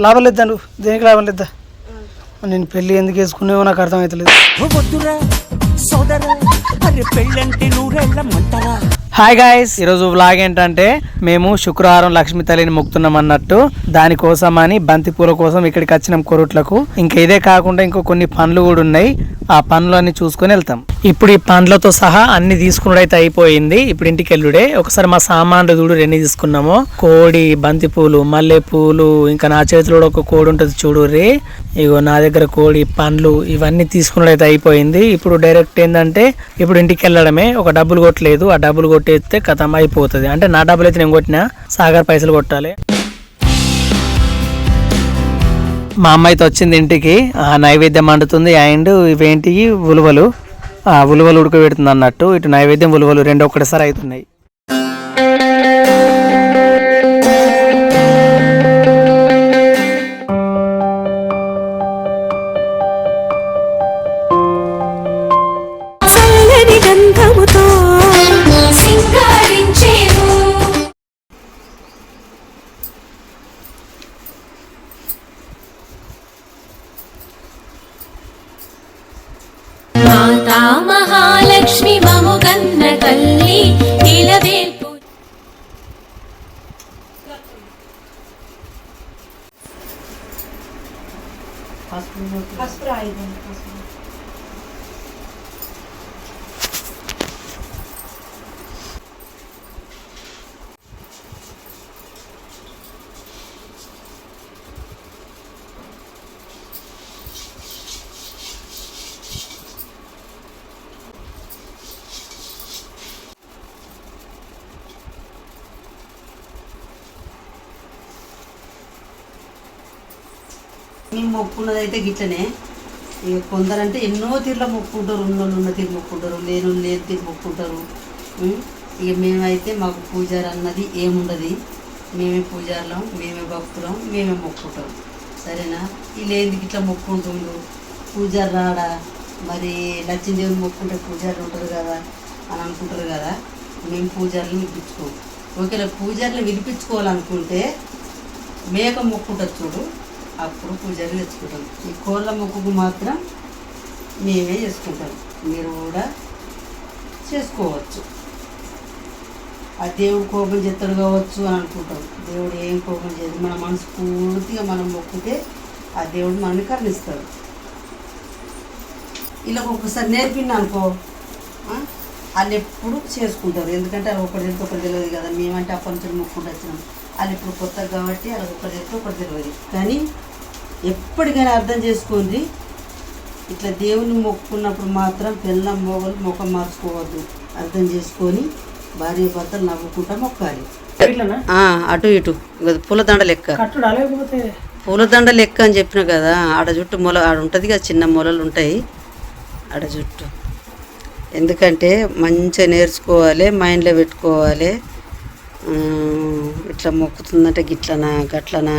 లాభం లేదా నువ్వు దేనికి లాభం లేదా నేను పెళ్ళి ఎందుకు వేసుకున్నావో నాకు అర్థమవుతలేదు. హాయ్ గాయ్స్, ఈరోజు వ్లాగ్ ఏంటంటే మేము శుక్రవారం లక్ష్మీ తల్లిని మొక్కుతున్నాం అన్నట్టు. దానికోసం అని బంతి పూల కోసం ఇక్కడికి వచ్చినాం కొరుట్లకు. ఇంకా ఇదే కాకుండా ఇంకో కొన్ని పనులు కూడా ఉన్నాయి. ఆ పనులు అన్ని చూసుకొని వెళ్తాం. ఇప్పుడు ఈ పండ్లతో సహా అన్ని తీసుకున్నది అయితే అయిపోయింది. ఇప్పుడు ఇంటికి వెళ్ళుడే. ఒకసారి మా సామాన్లు చూడు ఎన్ని తీసుకున్నామో. కోడి, బంతి పూలు, మల్లె పూలు, ఇంకా నా చేతిలో ఒక కోడి ఉంటుంది చూడుర్రి. ఇగో నా దగ్గర కోడి, పండ్లు ఇవన్నీ తీసుకున్నది అయితే అయిపోయింది. ఇప్పుడు డైరెక్ట్ ఏంటంటే ఇప్పుడు ఇంటికి వెళ్ళడమే. ఒక డబ్బులు కొట్టలేదు, ఆ డబ్బులు కొట్టేస్తే కథం అయిపోతుంది. అంటే నా డబ్బులు అయితే నేను కొట్టినా, సాగర్ పైసలు కొట్టాలి. మా అమ్మ అయితే వచ్చింది ఇంటికి. నైవేద్యం వండుతుంది. అండ్ ఇవేంటి ఉలువలు, ఉలువలు ఉడకబెడుతుంది అన్నట్టు. ఇటు నైవేద్యం ఉలువలు రెండు ఒక్కటేసారి అవుతున్నాయి. మహాలక్ష్మి మముగన్న తల్లి ఇలవేల్పు మేము మొక్కున్నదైతే గిట్లనే. ఇక కొందరంటే ఎన్నో తీర్ల మొక్కుంటారు. ఉన్నోళ్ళు ఉన్న తీరు మొక్కుంటారు, లేని తీరు మొక్కుంటారు. ఇక మేమైతే మాకు పూజారి అన్నది ఏముండదు. మేమే పూజారులం, మేమే భక్తులం, మేమే మొక్కుంటాం. సరేనా? ఈ లేనిది ఇట్లా మొక్కుంటుండు, పూజారి రాడా, మరి లక్ష్మీదేవిని మొక్కుంటే పూజారులు ఉంటారు కదా అని అనుకుంటారు కదా. మేము పూజారులు వినిపించుకోం. ఒకవేళ పూజారులు వినిపించుకోవాలనుకుంటే మేక మొక్కుంటారు చూడు, అప్పుడు పూజలు తెచ్చుకుంటాం. ఈ కోళ్ళ మొక్కుకు మాత్రం మేమే చేసుకుంటాం. మీరు కూడా చేసుకోవచ్చు. ఆ దేవుడు కోపం చేస్తాడు కావచ్చు అని అనుకుంటాం. దేవుడు ఏం కోపం చేయదు. మన మనసు పూర్తిగా మనం మొక్కితే ఆ దేవుడు మనల్ని కరుణిస్తాడు. ఇలా ఒక్కసారి నేర్పింది అనుకో, వాళ్ళు ఎప్పుడు చేసుకుంటారు. ఎందుకంటే అది ఒకటి తెలితే ఒకటి తెలియదు కదా. మేమంటే అప్పటి నుంచి మొక్కుంటూ వచ్చినాం. వాళ్ళు ఇప్పుడు కొత్తగా కాబట్టి అలా ఒకటి తెలితే ఒకటి తెలియదు. కానీ ఎప్పటికైనా అర్థం చేసుకోండి, ఇట్లా దేవుని మొక్కున్నప్పుడు మాత్రం పిల్లల మొగలు ముఖం మార్చుకోవద్దు. అర్థం చేసుకొని భార్య భర్తలు నవ్వుకుంటా మొక్కాలి. అటు ఇటు పూలదండ లెక్క, పూలదండ లెక్క అని చెప్పిన కదా. ఆడ జుట్టు మొల ఆడ ఉంటుంది కదా, చిన్న మొలలు ఉంటాయి ఆడ జుట్టు. ఎందుకంటే మంచిగా నేర్చుకోవాలి, మైండ్లో పెట్టుకోవాలి. ఇట్లా మొక్కుతుందంటే గిట్లనా గట్లనా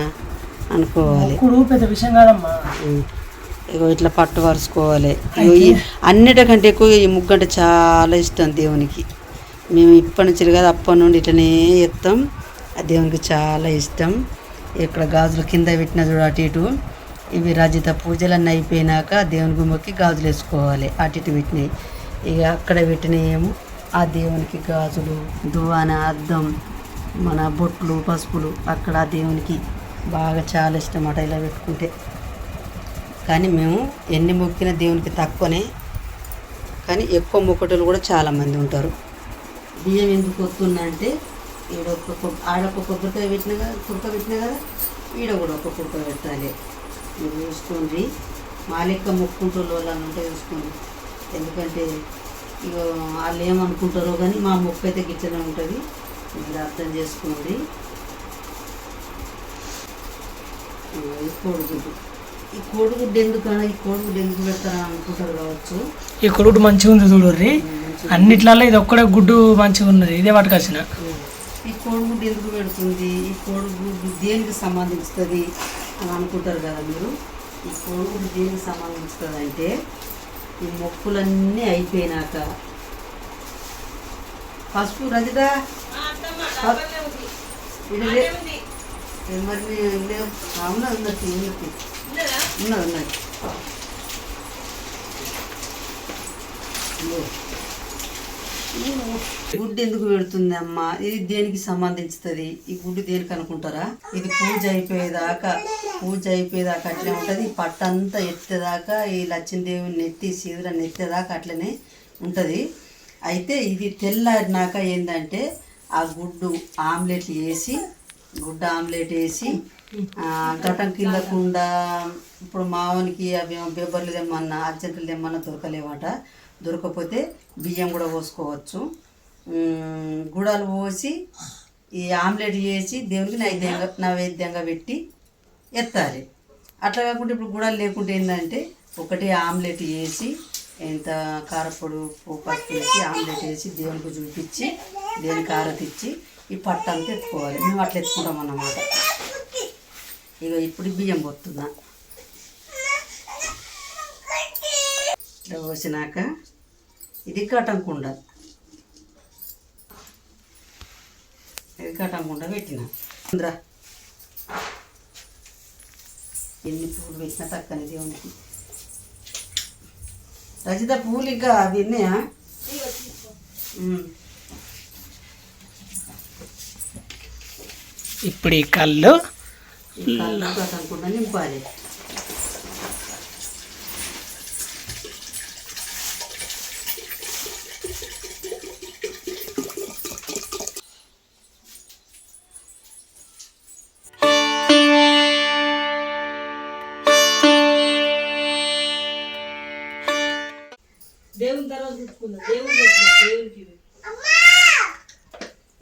అనుకోవాలి. పెద్ద విషయం కాదమ్మా. ఇగో ఇట్లా పట్టు వరుసుకోవాలి. అన్నిటికంటే ఎక్కువ ఈ ముగ్గు అంటే చాలా ఇష్టం దేవునికి. మేము ఇప్పటి నుంచి కాదు అప్పటి నుండి ఇట్లనే ఎత్తాం. ఆ దేవునికి చాలా ఇష్టం. ఇక్కడ గాజులు కింద పెట్టిన చూడు అటు ఇటు. ఇవి రజిత పూజలన్నీ అయిపోయినాక దేవునికి మొక్కి గాజులు వేసుకోవాలి. అటు ఇటు పెట్టినాయి. ఇక అక్కడ పెట్టినాయేమో ఆ దేవునికి గాజులు, దువ్వాన, అద్దం, మన బొట్లు, పసుపులు అక్కడ ఆ దేవునికి బాగా చాలా ఇష్టం అట ఇలా పెట్టుకుంటే. కానీ మేము ఎన్ని మొక్కిన దేవునికి తక్కువనే, కానీ ఎక్కువ మొక్కటలు కూడా చాలామంది ఉంటారు. బియ్యం ఎందుకు వస్తుందంటే ఆడొక్క కొబ్బరికాయ పెట్టినా కదా, కుడక పెట్టినా కదా, ఈడ కూడా ఒక కుడక పెట్టాలి. మీరు చూసుకోండి. మా లెక్క మొక్కుంటారు వాళ్ళని ఉంటే చూసుకోండి. ఎందుకంటే ఇక వాళ్ళు ఏమనుకుంటారో కానీ మా మొక్క అయితే గిచ్చనే ఉంటుంది. మీరు అర్థం చేసుకోండి. ఈ కోడిగుడ్డు, ఈ కోడిగుడ్డు ఎందుకన్నా, ఈ కోడిగుడ్డు ఎందుకు పెడతారా అనుకుంటారు కావచ్చు. ఈ కోడిగుడ్డు మంచిగా ఉంది చూడర్రి. అన్నిట్లలో ఇది ఒక్కడే గుడ్డు మంచిగా ఉన్నది. ఇదే పట్టుకొచ్చిన. ఈ కోడిగుడ్డు ఎందుకు పెడుతుంది, ఈ కోడిగుడ్డు దేనికి సంబంధిస్తుంది అని అనుకుంటారు కదా మీరు. ఈ కోడిగుడ్డు దేనికి సంబంధిస్తుంది అంటే, ఈ మొక్కులన్నీ అయిపోయినాక పసుపు రజిత మరి ఉన్నది ఉన్నది గుడ్డు ఎందుకు పెడుతుంది అమ్మ? ఇది దేనికి సంబంధించుతుంది? ఈ గుడ్డు దేనికి అనుకుంటారా? ఇది పూజ అయిపోయేదాకా అట్లే ఉంటుంది. ఈ పట్టంతా ఎత్తేదాకా ఈ లక్ష్మీదేవిని నెత్తి సీదులను ఎత్తేదాకా అట్లనే ఉంటుంది. అయితే ఇది తెల్లారినాక ఏంటంటే ఆ గుడ్డు ఆమ్లెట్ వేసి ఘటం కిందకుండా ఇప్పుడు మావనికి అవి బెబ్బర్లు తెమ్మన్నా అర్జెంటులు తెమ్మన్నా దొరకపోతే బియ్యం కూడా పోసుకోవచ్చు. గుడాలు పోసి ఈ ఆమ్లెట్ చేసి దేవునికి నైవేద్యంగా పెట్టి ఎత్తాలి. అట్లా కాకుండా ఇప్పుడు గుడాలు లేకుంటే ఏంటంటే ఒకటి ఆమ్లెట్ వేసి ఎంత కారపొడి పసుపు వేసి ఆమ్లెట్ వేసి దేవునికి చూపించి దేవునికి ఆరతిచ్చి ఈ పట్టంతా ఎత్తుకోవాలి. మేము అట్లా ఎత్తుకుంటాం అన్నమాట. ఇక ఇప్పుడు బియ్యం పోతున్నా. ఇట్లా పోసినాక ఇది కటంకుండా పెట్టిన ఎన్ని పువ్వులు పెట్టినా తక్కని దేవునికి. రజిత పువ్వులు ఇంకా అవి ఉన్నాయా? ఇప్పుడు ఈ కళ్ళు కటంకుండా నింపాలి.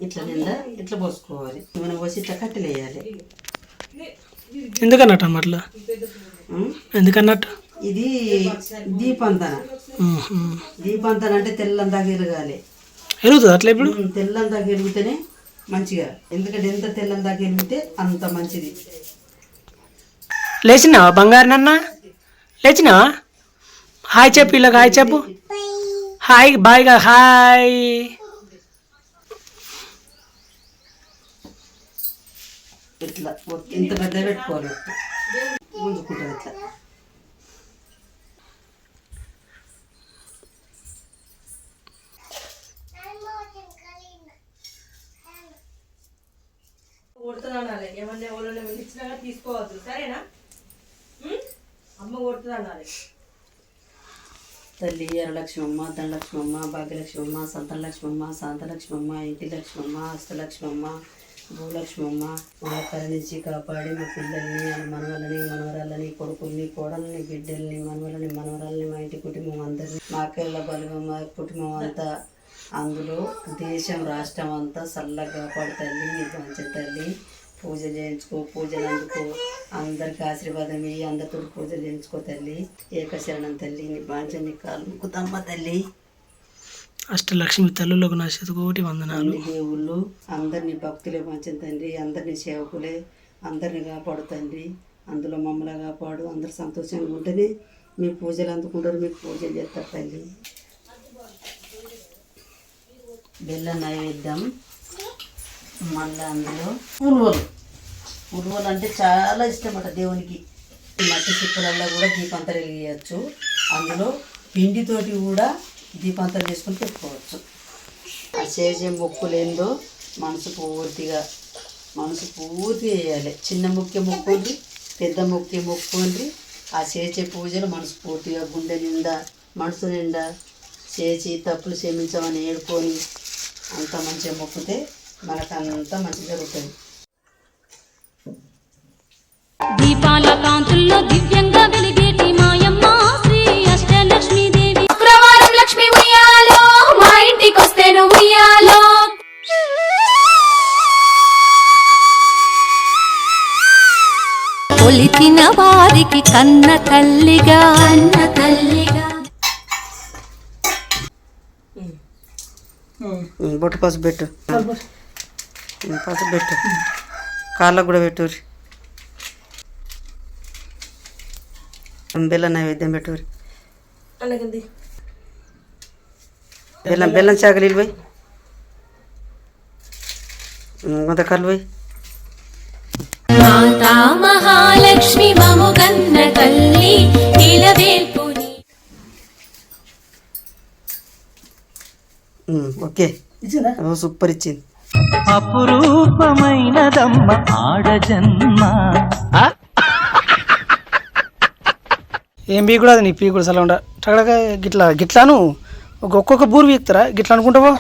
ఇట్లా నిండా ఇట్లా పోసుకోవాలి. మనం పోసి ఇట్లా కట్టెలు వేయాలి. ఎందుకన్నట్టు అట్లా? ఎందుకన్నట్టు? ఇది దీపంతన అంటే తెల్లంతా ఎరగాలి. ఎరుగుతుంది అట్లా? ఇప్పుడు తెల్లంతా ఎరిగితేనే మంచిగా, ఎందుకంటే ఎంత తెల్లంతా ఎరిగితే అంత మంచిది. లేచినావా బంగారు నాన్న? లేచినావా? హాయ్ చెప్పు, ఇలాగ హాయ్ చెప్పు. హాయ్ బాయ్గా హాయ్. ఇట్లా ఇంత పెద్ద పెట్టుకోవాలి. గుంజుకుంటుంది ఇట్లా. కొడుతుంది ఏమన్నా ఎవరైనా వెళ్ళిచ్చినా తీసుకోవద్దు, సరేనా? అమ్మ కొడుతుంది. తల్లి ఎర్రలక్ష్మమ్మ, ధనలక్ష్మమ్మ, భాగ్యలక్ష్మమ్మ, సంతానలక్ష్మమ్మ, శాంతలక్ష్మమ్మ, ఇంటి లక్ష్మమ్మ, హస్తలక్ష్మమ్మ, భూలక్ష్మమ్మ, మా కరుణించి కాపాడి మా పిల్లల్ని, మనవలని, మనవరాలని, కొడుకుల్ని, కోడల్ని, బిడ్డల్ని, మనవలని, మనవరాలని, మా ఇంటి కుటుంబం అందరినీ, మా అక్కల బలగమ్మ కుటుంబం అంతా, అందులో దేశం రాష్ట్రం అంతా చల్లగా కాపాడు తల్లి. నీ మంచి తల్లి. పూజలు చేయించుకో, పూజలు అందుకో, అందరికి ఆశీర్వాదం ఇయ్యి, అందరితో పూజలు చేయించుకో తల్లి. ఏకశరణం తల్లి. నీ బాంచని కాలు ముక్కుతమ్మ తల్లి. అష్టలక్ష్మి తల్లులకు నా శతకోటి వందనాలు. దేవుళ్ళు అందరినీ భక్తులే మంచిన తండ్రి, అందరినీ సేవకులే, అందరినీ కాపాడు తండ్రి. అందులో మమ్మల్ని కాపాడు. అందరు సంతోషంగా ఉంటేనే మీ పూజలు అందుకుంటారు, మీకు పూజలు చేస్తారు తల్లి. బెల్లం నైవేద్యం. మళ్ళీ అందులో ఉలువలు అంటే చాలా ఇష్టం అట దేవునికి. మట్టి చిప్పలల్లో కూడా దీపంతలు వెలిగించవచ్చు. అందులో పిండితోటి కూడా దీపంతలు చేసుకొని పెట్టుకోవచ్చు. ఆ చేసే మొక్కులేందో మనసు పూర్తిగా వేయాలి. చిన్న ముఖ్య మొక్కుంది, పెద్ద ముఖ్య మొక్కుంది. ఆ చేసే పూజలు మనసు పూర్తిగా గుండె నిండా, మనసు నిండా చేసి తప్పులు క్షమించమని ఏడుకొని అంత మంచిగా మొక్కితే మనకంతా మంచి జరుగుతుంది. దీపాల కాంతుల్లో దివ్యంగా వెలిగేటి మాయమ్మ శ్రీ అష్టలక్ష్మీదేవి. శుక్రవారం లక్ష్మి ఉయ్యాలో, మా ఇంటికొస్తేను ఉయ్యాలో. కొలిచిన వారికి కన్న తల్లిగా బొట్టు పసుపు పెట్టు, కాళ్ళకు కూడా పెట్టు. బెల్లం నైవేద్యం పెట్టు. బెల్లం చాకలి పోయి కొంత కళ్ళు పోయి. ఆ మహాలక్ష్మి మముగన్న తల్లి ఇలవేల్పుని. ఓకే సూపర్ ఇచ్చింది. అపురూపమైనదమ్మ ఆడజన్మ. ఏం పీ కూడా అది నీ పీ కూడా సలా ఉండ టగడక గిట్లా గిట్లాను ఒక్కొక్క బూరు వీక్తారా గిట్లా అనుకుంటావో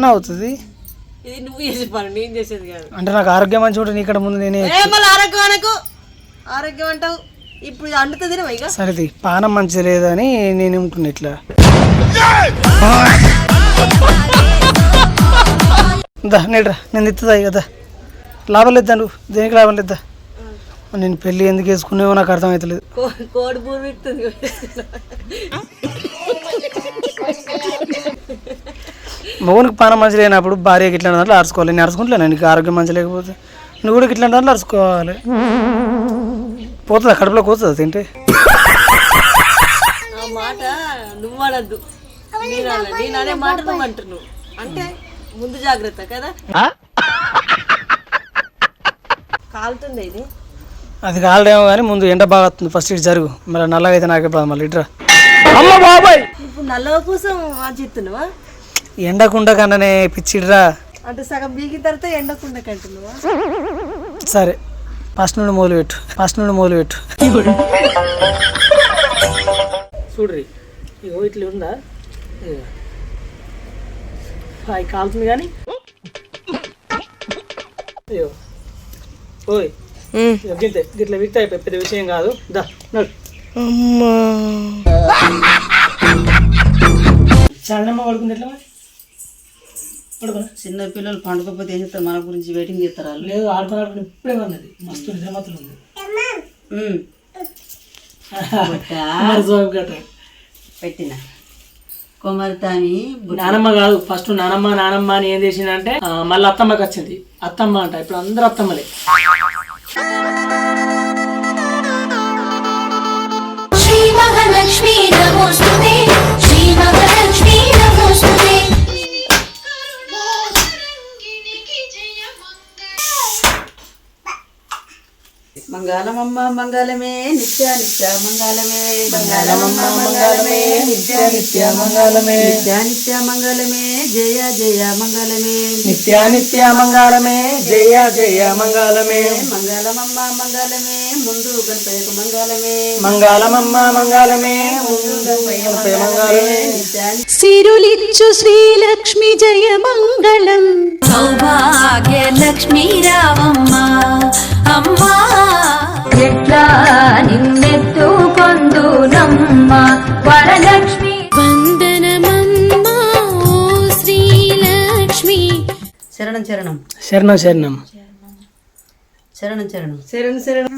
నా అవుతుంది. ఇది నువ్వు చేసే పని, నేను చేసేది కాదు. అంటే నాకు ఆరోగ్యం మంచిగా ఉంటుంది ఇక్కడ ముందు నేనే మళ్ళీ ఆరోగ్యం అనకు, ఆరోగ్యం అంటావు. ఇప్పుడు ఇది అంటుతుంది ఇక. సరేది పానం మంచిది లేదని నేను ఉంటున్నా ఇట్లా. దా నేడ్రా నేను తిత్తుదా కదా లాభం లేదా నువ్వు దేనికి లాభం లేదా. నేను పెళ్ళి ఎందుకు వేసుకునేవో నాకు అర్థమవుతలేదు. కోడి బూరు విక్తుంది. మగనికి పానం మంచి లేనప్పుడు భార్యకి ఇట్లా దాంట్లో అరుచుకోవాలి. నేను అరుచుకుంటలేను, నీకు ఆరోగ్యం మంచి లేకపోతే నువ్వు కూడా ఇట్లా దాంట్లో అరుచుకోవాలి. పోతుందా కడుపులో పోతుందా తింటే. ఆ మాట నువ్వు అనద్దు, నేను అనే మాట నువ్వు అంటున్నావు అంటే ముందు జాగ్రత్త కదా. కాలుతుంది ఇది. అది కాలడేమో కానీ ముందు ఎండ బాగా వస్తుంది. ఫస్ట్ ఇటు జరుగు, మళ్ళీ నల్లగా అయితే నాకే బాధ. మళ్ళీ ఇట్రా అమ్మ బాబాయ్. ఇప్పుడు నల్లవ కోసం చెప్తున్నావా? ఎండకుండా కన్నానే పిచ్చిడ్రా. అంటే సగం బీగిన తర్వాత ఎండకుండా కంటున్నావా? సరే ఫస్ట్ నుండి మొదలుపెట్టు. చూడ్రి ఇగో ఇట్లా ఉందా, అది కాలుతుంది కానీ. అయ్యో ఓయ్ గింతే గిట్లా విక్త అయిపోయి పెద్ద విషయం కాదు. దా నడు. చాలనమ్మ పడుకుంది ఎట్లా మరి పడుకున్నా. చిన్న పిల్లలు పండుకోకపోతే ఏం చేస్తారు, మన గురించి వెయిటింగ్ చేస్తారు వాళ్ళు. లేదు ఆడుకుని ఇప్పుడే ఉన్నది మస్తు నిజమతులు ఉంది. పెట్టిన కుమారితాని నానమ్మ కాదు, ఫస్ట్ నానమ్మ అని ఏం చేసిందంటే మళ్ళీ అత్తమ్మకి వచ్చింది. అత్తమ్మ అంట ఇప్పుడు అందరు అత్తమ్మలే. శ్రీ మహాలక్ష్మి నమోస్తుతే, శ్రీ మహాలక్ష్మి నమోస్తుతే. మంగళమమ్మ మంగళమే నిత్య నిత్య మంగళమే, మంగళమమ్మ మంగళమే నిత్య నిత్య మంగళమే, నిత్య నిత్య మంగళమే జయ జయ మంగళమే, నిత్య నిత్య మంగళమే జయ జయ మంగళమే, మంగళమమ్మ మంగళమే ముందు గణపయ్యకు మంగళమే, మంగళమమ్మ మంగళమే ముందు గణపయ్య మంగళమే. సిరులిచ్చు శ్రీలక్ష్మి జయ మంగళం, సౌభాగ్య లక్ష్మీ రావమ్మ అమ్మా. ఎట్లా నిన్నెత్తు కొందునమ్మ వరలక్ష్మి. వందనమమ్మ ఓ శ్రీలక్ష్మి. శరణం శరణం శరణం శరణం శరణం శరణం శరణు శరణు.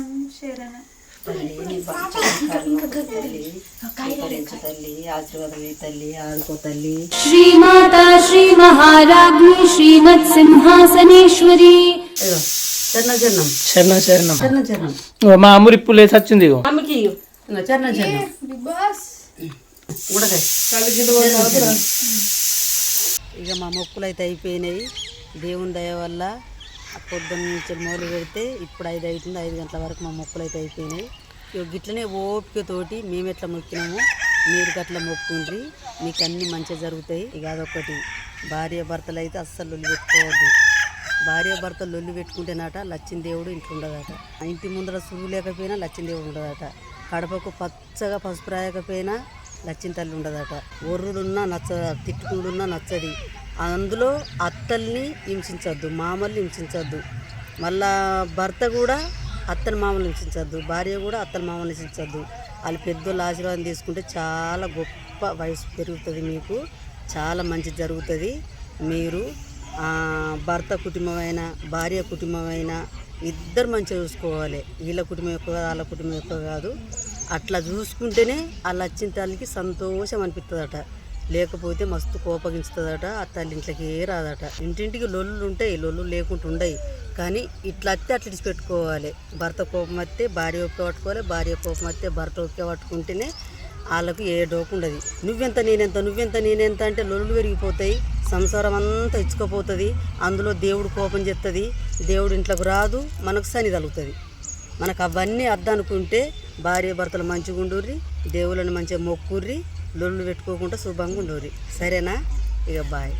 తల్లి ఆశీర్వాదం తల్లి ఆడుకో తల్లి. శ్రీమాతా శ్రీ మహారాజ్ఞి శ్రీమత్ సింహాసనేశ్వరి. చరణం చరణం శరణం శరణం. చరణం చరణం. మా అమ్మురు ఇప్పుడు లేచి వచ్చింది. అమ్మకి చరణం చరణం గుడకాయ. ఇక మా మొక్కులు అయితే అయిపోయినాయి దేవుని దయ వల్ల. పొద్దున్న నుంచి మొదలు పెడితే ఇప్పుడు 5 అవుతుంది, 5 గంటల వరకు మా మొక్కులు అయితే అయిపోయినాయి. ఇక గిట్లనే ఓపికతోటి మేము ఎట్లా మొక్కినామో మీరు అట్లా మొక్కుండ్రి, మీకు అన్నీ మంచిగా జరుగుతాయి. ఇక అదొకటి, భార్య భర్తలు అయితే అస్సలు లొల్లి పెట్టుకోవద్దు. భార్య భర్తలు లొల్లి పెట్టుకుంటేనట లచ్చిన దేవుడు ఇంట్లో ఉండదట. ఇంటి ముందర సువ్వు లేకపోయినా లచ్చిన దేవుడు ఉండదట. కడపకు పచ్చగా పసుపు రాయకపోయినా లచ్చిన తల్లి ఉండదట. ఒర్రులున్నా నచ్చదు, తిట్టుకుడున్నా నచ్చది. అందులో అత్తల్ని హింసించద్దు, మామల్ని హింసించద్దు. మళ్ళా భర్త కూడా అత్తని మామల్ని హింసించద్దు, భార్య కూడా అత్తని మామల్ని హింసించద్దు. వాళ్ళు పెద్దోళ్ళ ఆశీర్వాదం తీసుకుంటే చాలా గొప్ప వయసు పెరుగుతుంది, మీకు చాలా మంచి జరుగుతుంది. మీరు భర్త కుటుంబమైనా భార్య కుటుంబమైనా ఇద్దరు మంచిగా చూసుకోవాలి. వీళ్ళ కుటుంబం ఎక్కువ కాదు, వాళ్ళ కుటుంబం ఎక్కువ కాదు. అట్లా చూసుకుంటేనే వాళ్ళు వచ్చిన తల్లికి సంతోషం అనిపిస్తుందట. లేకపోతే మస్తు కోపగించుతుందట. ఆ తల్లి ఇంట్లోకి రాదట. ఇంటింటికి లొల్లు ఉంటాయి, లొల్లు లేకుండా ఉండయి. కానీ ఇట్లా వస్తే అట్లా ఇచ్చి పెట్టుకోవాలి. భర్త కోపం వస్తే భార్య ఒక్క పట్టుకోవాలి, భార్య కోపం వస్తే భర్త ఒక్క పట్టుకుంటేనే వాళ్ళకు ఏ డోకు ఉండదు. నువ్వెంత నేనెంత అంటే లొల్లు పెరిగిపోతాయి, సంసారం అంతా ఇచ్చుకోపోతుంది. అందులో దేవుడు కోపం చేస్తుంది, దేవుడు ఇంట్లోకి రాదు, మనకు శని తగులుతుంది. మనకు అవన్నీ అద్దనుకుంటే భార్య భర్తలు మంచిగా ఉండుర్రి, దేవుళ్ళని మంచిగా మొక్కుర్రి, లొల్లు పెట్టుకోకుండా శుభంగా ఉండుర్రి. సరేనా? ఇక బాయ్.